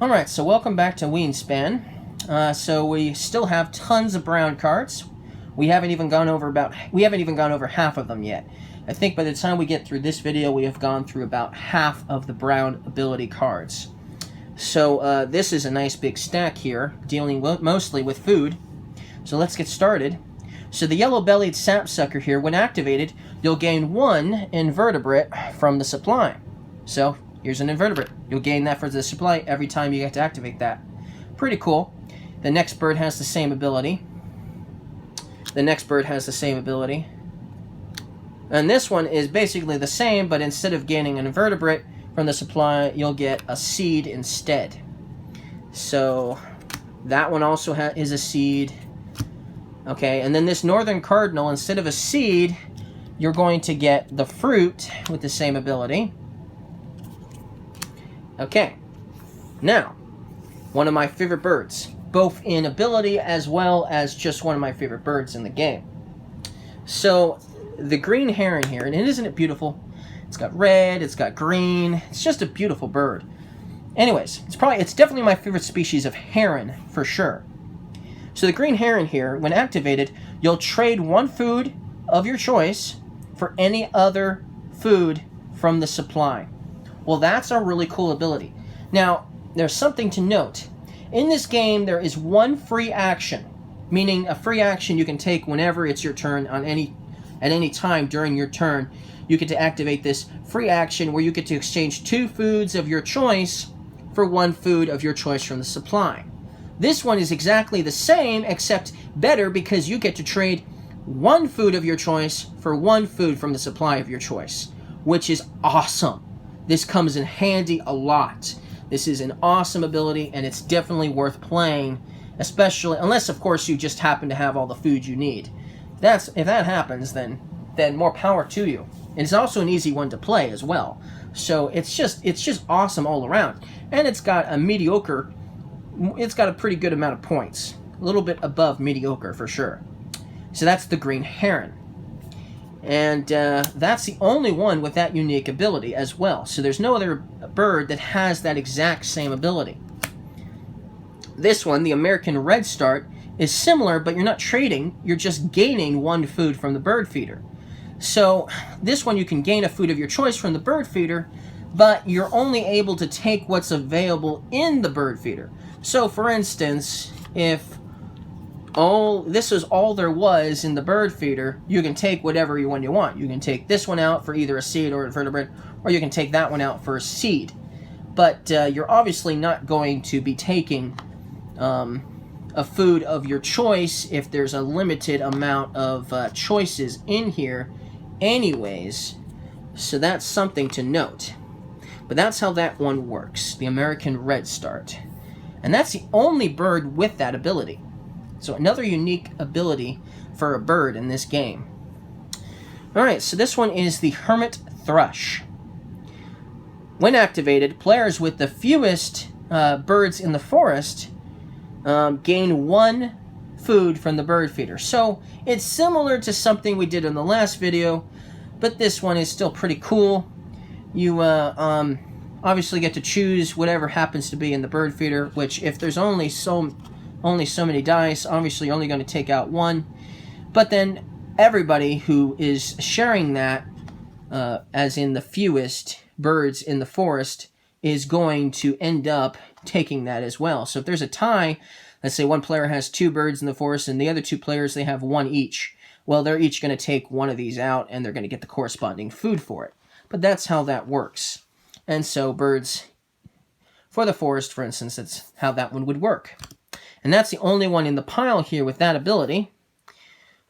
Alright, so welcome back to Wingspan. So we still have tons of brown cards. We haven't even gone over half of them yet. I think by the time we get through this video, we have gone through about half of the brown ability cards. So this is a nice big stack here, dealing mostly with food. So let's get started. So the yellow-bellied sapsucker here, when activated, you'll gain 1 invertebrate from the supply. So here's an invertebrate. You'll gain that for the supply every time you get to activate that. Pretty cool. The next bird has the same ability. The next bird has the same ability. And this one is basically the same, but instead of gaining an invertebrate from the supply, you'll get a seed instead. So that one also is a seed. Okay, and then this northern cardinal, instead of a seed, you're going to get the fruit with the same ability. Okay, now, one of my favorite birds, both in ability as well as just one of my favorite birds in the game. So, the green heron here, and isn't it beautiful? It's got red, it's got green, it's just a beautiful bird. Anyways, it's definitely my favorite species of heron, for sure. So the green heron here, when activated, you'll trade 1 food of your choice for any other food from the supply. Well, that's a really cool ability. Now, there's something to note. In this game, there is 1 free action, meaning a free action you can take whenever it's your turn at any time during your turn. You get to activate this free action where you get to exchange 2 foods of your choice for 1 food of your choice from the supply. This one is exactly the same, except better because you get to trade 1 food of your choice for 1 food from the supply of your choice, which is awesome. This comes in handy a lot. This is an awesome ability, and it's definitely worth playing, especially unless, of course, you just happen to have all the food you need. If that happens, then more power to you. And it's also an easy one to play as well. So it's just awesome all around, and it's got a pretty good amount of points, a little bit above mediocre for sure. So that's the green heron. And that's the only one with that unique ability as well. So there's no other bird that has that exact same ability. This one, the American redstart, is similar, but you're not trading. You're just gaining 1 food from the bird feeder. So this one, you can gain a food of your choice from the bird feeder, but you're only able to take what's available in the bird feeder. So for instance, if this was all there was in the bird feeder, you can take whatever one you want. You can take this one out for either a seed or a vertebrate, or you can take that one out for a seed. But you're obviously not going to be taking a food of your choice if there's a limited amount of choices in here anyways. So that's something to note. But that's how that one works, the American redstart. And that's the only bird with that ability. So another unique ability for a bird in this game. Alright, so this one is the hermit thrush. When activated, players with the fewest birds in the forest gain 1 food from the bird feeder. So it's similar to something we did in the last video, but this one is still pretty cool. You obviously get to choose whatever happens to be in the bird feeder, which if there's only so many dice, obviously you're only going to take out 1. But then everybody who is sharing that, as in the fewest birds in the forest, is going to end up taking that as well. So if there's a tie, let's say one player has 2 birds in the forest and the other 2 players, they have 1 each. Well, they're each going to take 1 of these out and they're going to get the corresponding food for it. But that's how that works. And so birds for the forest, for instance, that's how that one would work. And that's the only one in the pile here with that ability.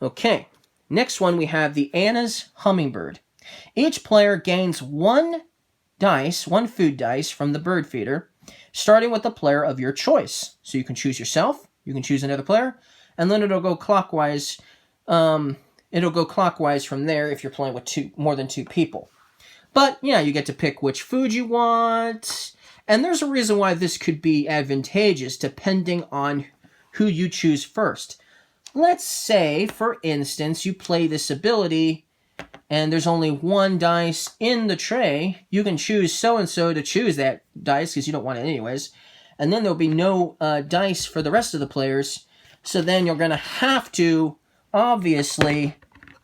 Okay, next one we have the Anna's hummingbird. Each player gains 1 food dice from the bird feeder, starting with the player of your choice. So you can choose yourself, you can choose another player, and then it'll go clockwise. It'll go clockwise from there if you're playing with more than 2 people. But yeah, you get to pick which food you want. And there's a reason why this could be advantageous depending on who you choose first. Let's say, for instance, you play this ability and there's only 1 dice in the tray. You can choose so-and-so to choose that dice because you don't want it anyways. and then there'll be no dice for the rest of the players. So then you're going to have to, obviously,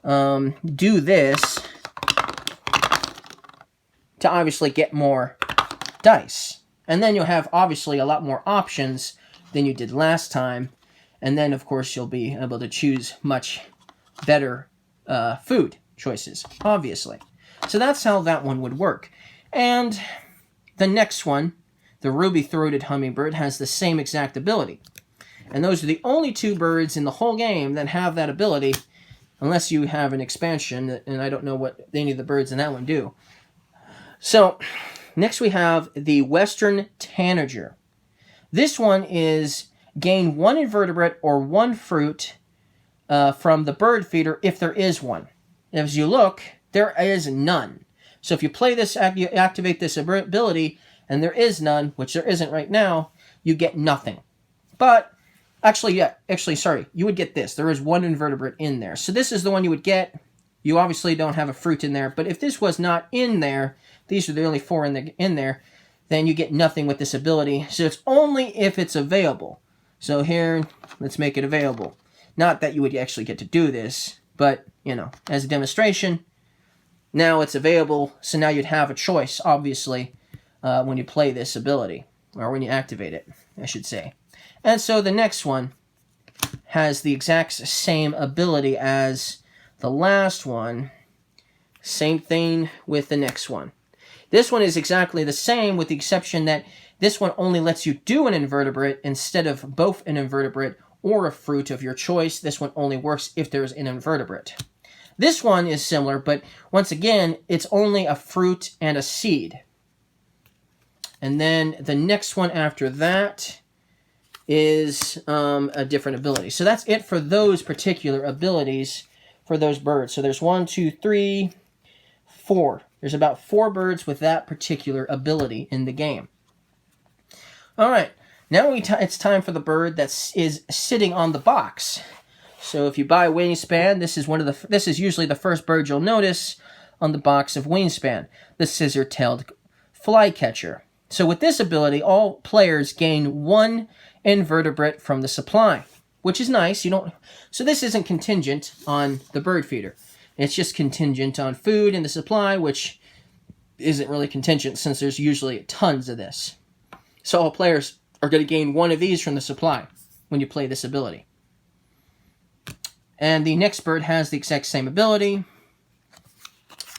do this to obviously get more dice. And then you'll have, obviously, a lot more options than you did last time. And then, of course, you'll be able to choose much better food choices, obviously. So that's how that one would work. And the next one, the ruby-throated hummingbird, has the same exact ability. And those are the only two birds in the whole game that have that ability, unless you have an expansion, and I don't know what any of the birds in that one do. So, next we have the western tanager. This one is gain one invertebrate or one fruit from the bird feeder if there is one. As you look, there is none. So if you play this, you activate this ability, and there is none, which there isn't right now, you get nothing. But, sorry, you would get this. There is one invertebrate in there. So this is the one you would get. You obviously don't have a fruit in there, but if this was not in there, these are the only four in there, then you get nothing with this ability. So it's only if it's available. So here, let's make it available. Not that you would actually get to do this, but, as a demonstration, now it's available, so now you'd have a choice, obviously, when you play this ability, or when you activate it, I should say. And so the next one has the exact same ability as the last one. Same thing with the next one. This one is exactly the same, with the exception that this one only lets you do an invertebrate instead of both an invertebrate or a fruit of your choice. This one only works if there's an invertebrate. This one is similar, but once again, it's only a fruit and a seed. And then the next one after that is a different ability. So that's it for those particular abilities for those birds. So there's 1, 2, 3, 4. There's about 4 birds with that particular ability in the game. All right, now it's time for the bird that is sitting on the box. So if you buy Wingspan, this is usually the first bird you'll notice on the box of Wingspan, the scissor-tailed flycatcher. So with this ability, all players gain 1 invertebrate from the supply, which is nice. So this isn't contingent on the bird feeder. It's just contingent on food and the supply, which isn't really contingent since there's usually tons of this. So all players are going to gain 1 of these from the supply when you play this ability. And the next bird has the exact same ability.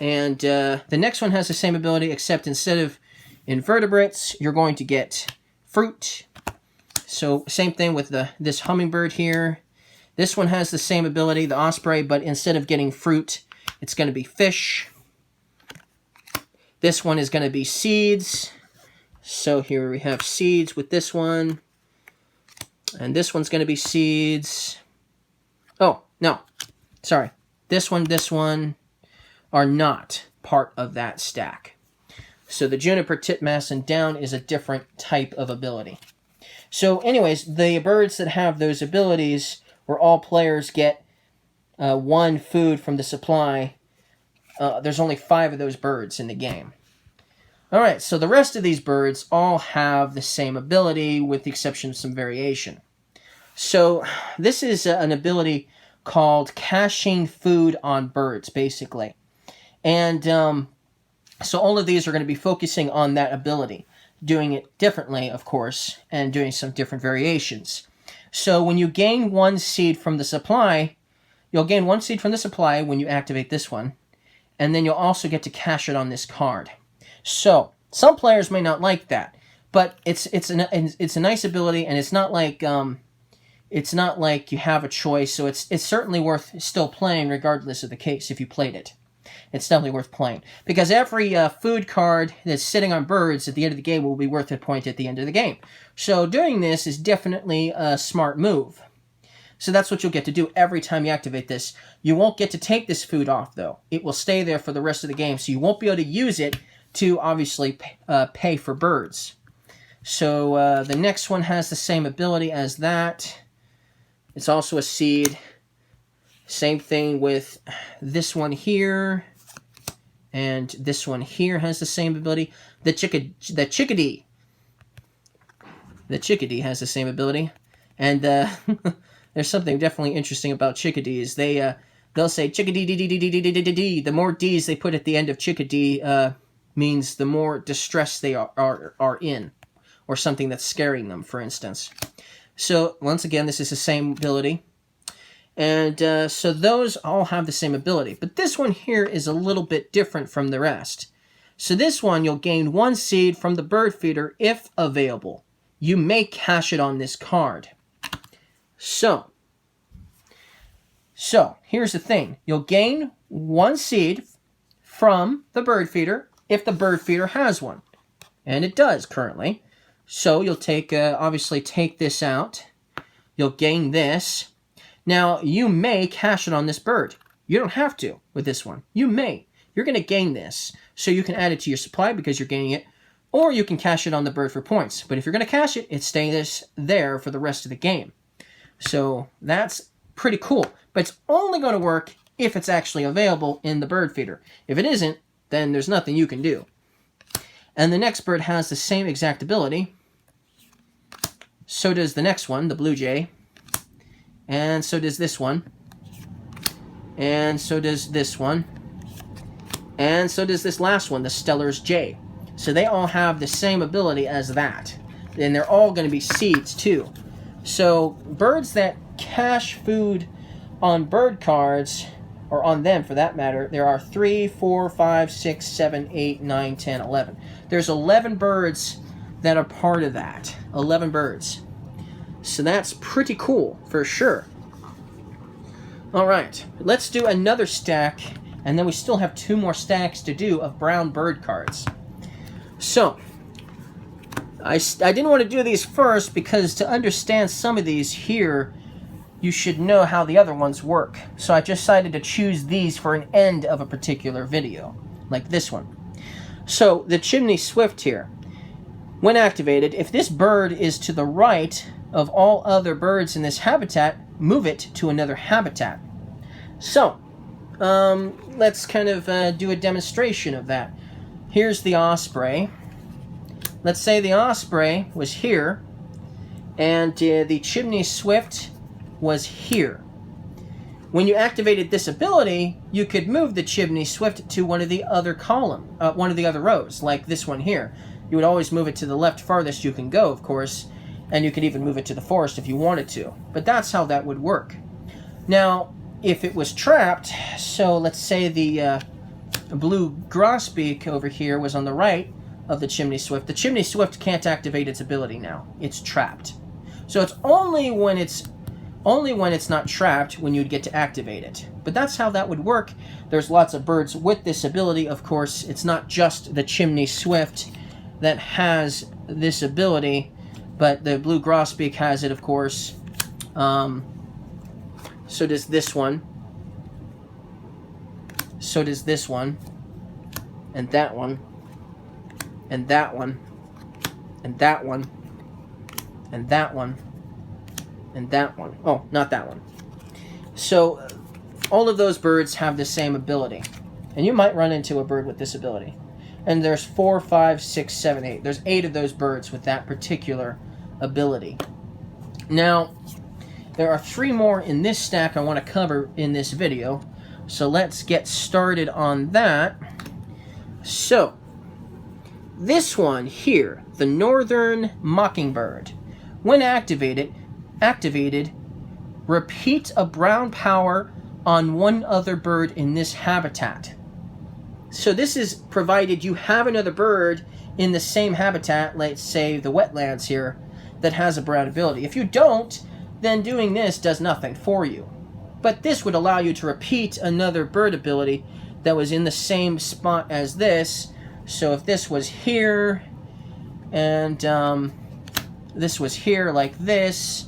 And the next one has the same ability, except instead of invertebrates, you're going to get fruit. So same thing with this hummingbird here. This one has the same ability, the osprey, but instead of getting fruit, it's going to be fish. This one is going to be seeds. So here we have seeds with this one. And this one's going to be seeds. Oh, no. Sorry. This one are not part of that stack. So the juniper titmouse and down is a different type of ability. So anyways, the birds that have those abilities where all players get 1 food from the supply, there's only 5 of those birds in the game. Alright, so the rest of these birds all have the same ability with the exception of some variation. So this is an ability called caching food on birds, basically. And so all of these are going to be focusing on that ability, doing it differently, of course, and doing some different variations. So when you gain 1 seed from the supply, you'll gain 1 seed from the supply when you activate this one, and then you'll also get to cache it on this card. So some players may not like that, but it's a nice ability, and it's not like you have a choice. So it's certainly worth still playing regardless of the case if you played it. It's definitely worth playing because every food card that's sitting on birds at the end of the game will be worth a point at the end of the game. So doing this is definitely a smart move. So that's what you'll get to do every time you activate this. You won't get to take this food off, though. It will stay there for the rest of the game, so you won't be able to use it to obviously pay for birds. So the next one has the same ability as that. It's also a seed. Same thing with this one here. And this one here has the same ability. The chickadee. The chickadee has the same ability. And there's something definitely interesting about chickadees. They'll say chickadee dee dee dee dee dee dee dee. The more D's they put at the end of chickadee means the more distress they are in, or something that's scaring them, for instance. So once again, this is the same ability. And so those all have the same ability. But this one here is a little bit different from the rest. So this one, you'll gain 1 seed from the bird feeder if available. You may cash it on this card. So here's the thing. You'll gain 1 seed from the bird feeder if the bird feeder has one. And it does currently. So you'll take obviously take this out. You'll gain this. Now, you may cash it on this bird. You don't have to with this one. You may. You're going to gain this. So you can add it to your supply because you're gaining it. Or you can cash it on the bird for points. But if you're going to cash it, it stays there for the rest of the game. So that's pretty cool. But it's only going to work if it's actually available in the bird feeder. If it isn't, then there's nothing you can do. And the next bird has the same exact ability. So does the next one, the blue jay. And so does this one. And so does this one. And so does this last one, the Stellar's Jay. So they all have the same ability as that. And they're all going to be seeds too. So birds that cache food on bird cards, or on them for that matter, there are 3, 4, 5, 6, 7, 8, 9, 10, 11. There's 11 birds that are part of that. 11 birds. So that's pretty cool, for sure. Alright, let's do another stack, and then we still have 2 more stacks to do of brown bird cards. So, I didn't want to do these first, because to understand some of these here, you should know how the other ones work. So I decided to choose these for an end of a particular video, like this one. So, the chimney swift here. When activated, if this bird is to the right of all other birds in this habitat, move it to another habitat. So, let's kind of do a demonstration of that. Here's the osprey. Let's say the osprey was here, and the chimney swift was here. When you activated this ability, you could move the chimney swift to one of the other one of the other rows, like this one here. You would always move it to the left farthest you can go, of course, and you could even move it to the forest if you wanted to. But that's how that would work. Now, if it was trapped, so let's say the blue grosbeak over here was on the right of the chimney swift. The chimney swift can't activate its ability now. It's trapped. So it's only when it's not trapped when you'd get to activate it. But that's how that would work. There's lots of birds with this ability, of course. It's not just the chimney swift that has this ability, but the blue grosbeak has it, of course. So does this one. So does this one. And that one. And that one. And that one. And that one. And that one. Oh, not that one. So, all of those birds have the same ability. And you might run into a bird with this ability. And there's 4, 5, 6, 7, 8. There's 8 of those birds with that particular ability. Now, there are 3 more in this stack I want to cover in this video. So let's get started on that. So, this one here, the northern mockingbird. When activated, repeat a brown power on one other bird in this habitat. So this is provided you have another bird in the same habitat, let's say the wetlands here, that has a brown ability. If you don't, then doing this does nothing for you. But this would allow you to repeat another bird ability that was in the same spot as this. So if this was here, and this was here like this,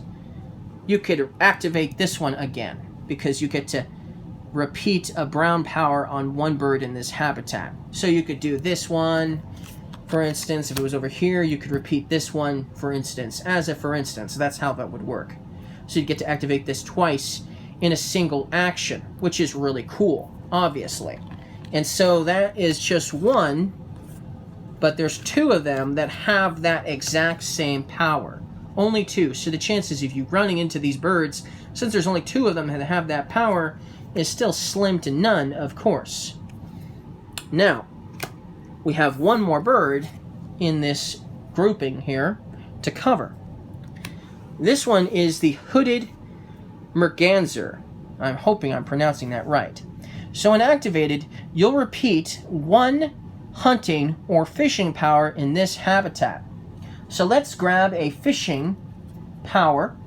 you could activate this one again, because you get to repeat a brown power on one bird in this habitat. So you could do this one, for instance. If it was over here, you could repeat this one, for instance, as a for instance. That's how that would work. So you get to activate this twice in a single action, which is really cool, obviously. And so that is just one, but there's 2 of them that have that exact same power. Only 2. So the chances of you running into these birds, since there's only 2 of them that have that power, is still slim to none, of course. Now, we have one more bird in this grouping here to cover. This one is the hooded merganser. I'm hoping I'm pronouncing that right. So when activated, you'll repeat 1 hunting or fishing power in this habitat. So let's grab a fishing power,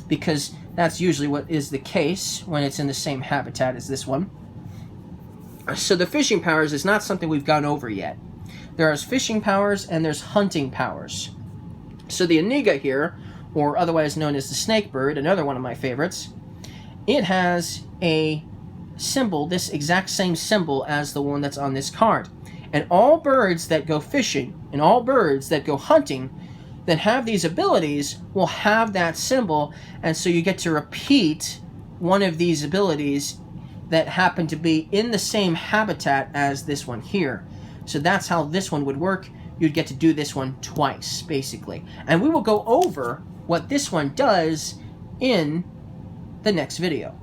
because that's usually what is the case when it's in the same habitat as this one. So the fishing powers is not something we've gone over yet. There's fishing powers and there's hunting powers. So the Iniga here, or otherwise known as the snake bird, another one of my favorites, it has a symbol, this exact same symbol as the one that's on this card. And all birds that go fishing and all birds that go hunting that have these abilities will have that symbol, and so you get to repeat one of these abilities that happen to be in the same habitat as this one here. So that's how this one would work. You'd get to do this one twice, basically. And we will go over what this one does in the next video.